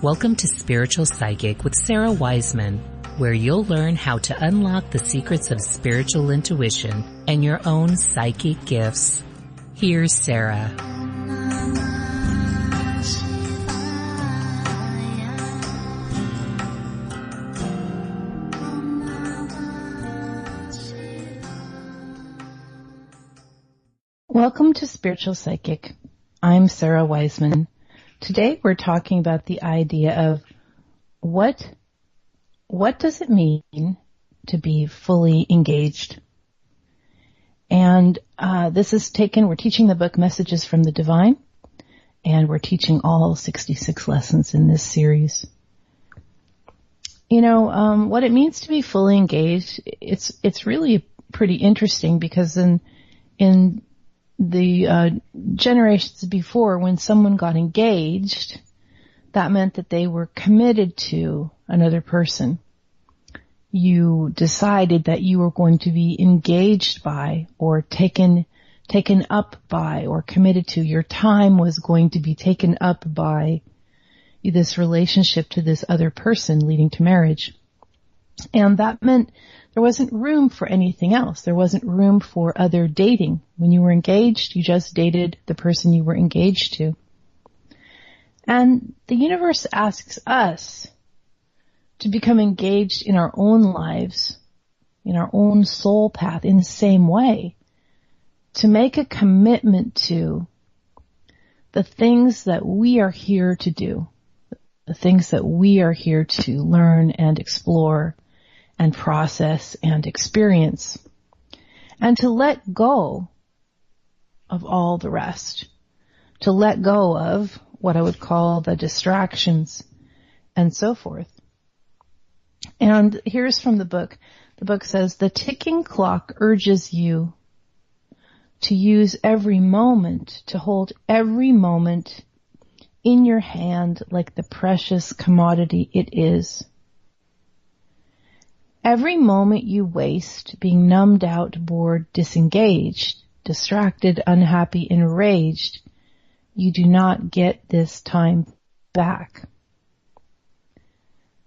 Welcome to Spiritual Psychic with Sarah Wiseman, where you'll learn how to unlock the secrets of spiritual intuition and your own psychic gifts. Here's Sarah. Welcome to Spiritual Psychic. I'm Sarah Wiseman. Today we're talking about the idea of what does it mean to be fully engaged? And we're teaching the book Messages from the Divine, and we're teaching all 66 lessons in this series. What it means to be fully engaged, it's really pretty interesting, because in the generations before, when someone got engaged, that meant that they were committed to another person. You decided that you were going to be engaged by, or taken up by, or committed to. Your time was going to be taken up by this relationship to this other person, leading to marriage. And that meant there wasn't room for anything else. There wasn't room for other dating. When you were engaged, you just dated the person you were engaged to. And the universe asks us to become engaged in our own lives, in our own soul path, in the same way, to make a commitment to the things that we are here to do, the things that we are here to learn and explore and process and experience, and to let go of all the rest, to let go of what I would call the distractions and so forth. And here's from the book. The book says, the ticking clock urges you to use every moment, to hold every moment in your hand like the precious commodity it is. Every moment you waste being numbed out, bored, disengaged, distracted, unhappy, enraged, you do not get this time back.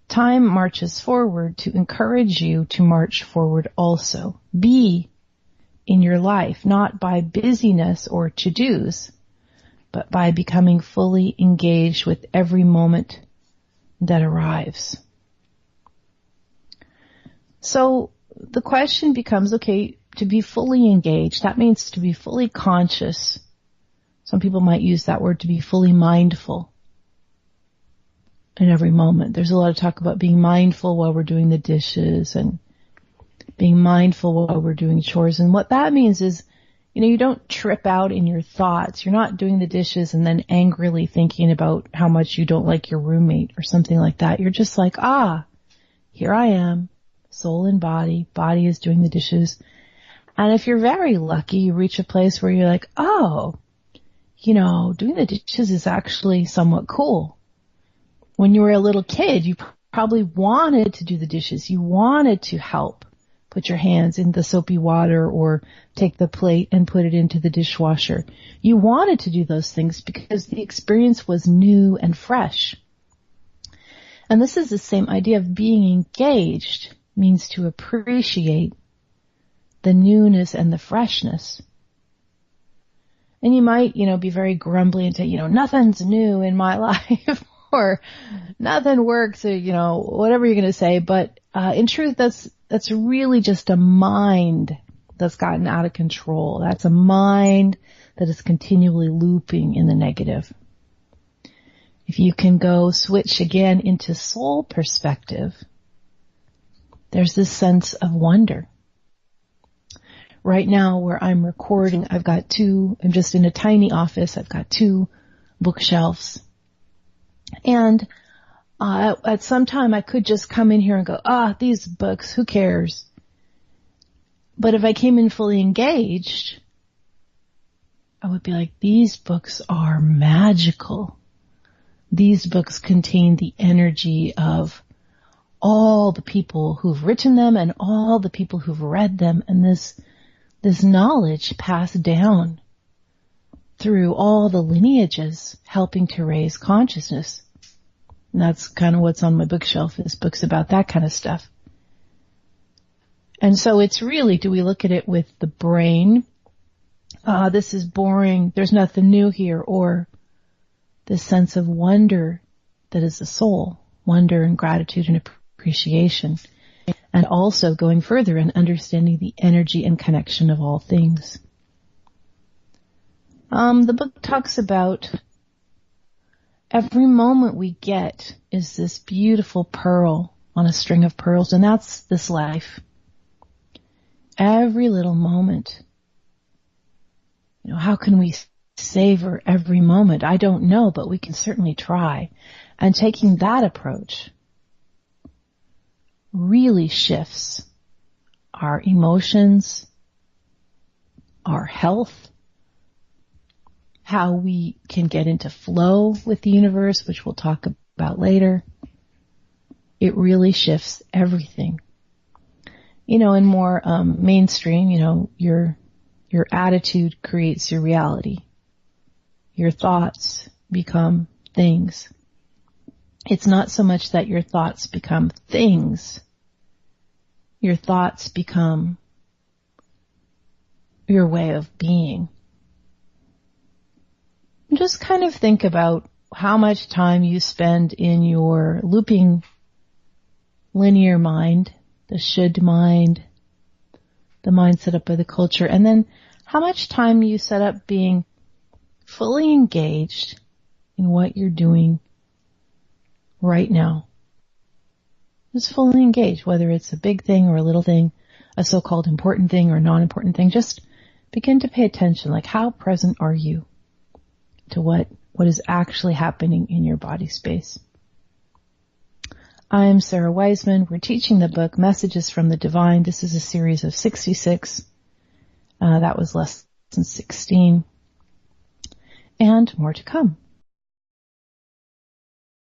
Time marches forward to encourage you to march forward also. Be in your life, not by busyness or to-dos, but by becoming fully engaged with every moment that arrives. So the question becomes, okay, to be fully engaged, that means to be fully conscious. Some people might use that word, to be fully mindful in every moment. There's a lot of talk about being mindful while we're doing the dishes and being mindful while we're doing chores. And what that means is, you don't trip out in your thoughts. You're not doing the dishes and then angrily thinking about how much you don't like your roommate or something like that. You're just like, here I am. Soul and body is doing the dishes. And if you're very lucky, you reach a place where you're like, doing the dishes is actually somewhat cool. When you were a little kid, you probably wanted to do the dishes. You wanted to help put your hands in the soapy water or take the plate and put it into the dishwasher. You wanted to do those things because the experience was new and fresh. And this is the same idea of being engaged. Means to appreciate the newness and the freshness. And you might, be very grumbly and say, nothing's new in my life, or nothing works, or, whatever you're going to say. But in truth, that's really just a mind that's gotten out of control. That's a mind that is continually looping in the negative. If you can go switch again into soul perspective, there's this sense of wonder. Right now where I'm recording, I'm just in a tiny office. I've got 2 bookshelves. And at some time I could just come in here and go, these books, who cares? But if I came in fully engaged, I would be like, these books are magical. These books contain the energy of all the people who've written them and all the people who've read them, and this knowledge passed down through all the lineages helping to raise consciousness. And that's kind of what's on my bookshelf, is books about that kind of stuff. And so it's really, do we look at it with the brain? This is boring. There's nothing new here. Or this sense of wonder that is the soul. Wonder and gratitude and appreciation. And also going further and understanding the energy and connection of all things. The book talks about every moment we get is this beautiful pearl on a string of pearls, and that's this life. Every little moment. You know, how can we savor every moment? I don't know, but we can certainly try. And taking that approach really shifts our emotions, our health, how we can get into flow with the universe, which we'll talk about later. It really shifts everything. You know, in more mainstream, you know, your attitude creates your reality. Your thoughts become things. It's not so much that your thoughts become things. Your thoughts become your way of being. Just kind of think about how much time you spend in your looping linear mind, the should mind, the mind set up by the culture, and then how much time you set up being fully engaged in what you're doing right now. Just fully engaged, whether it's a big thing or a little thing, a so-called important thing or a non-important thing. Just begin to pay attention, like how present are you to what is actually happening in your body space. I'm Sarah Wiseman. We're teaching the book Messages from the Divine. This is a series of 66. That was lesson 16. And more to come.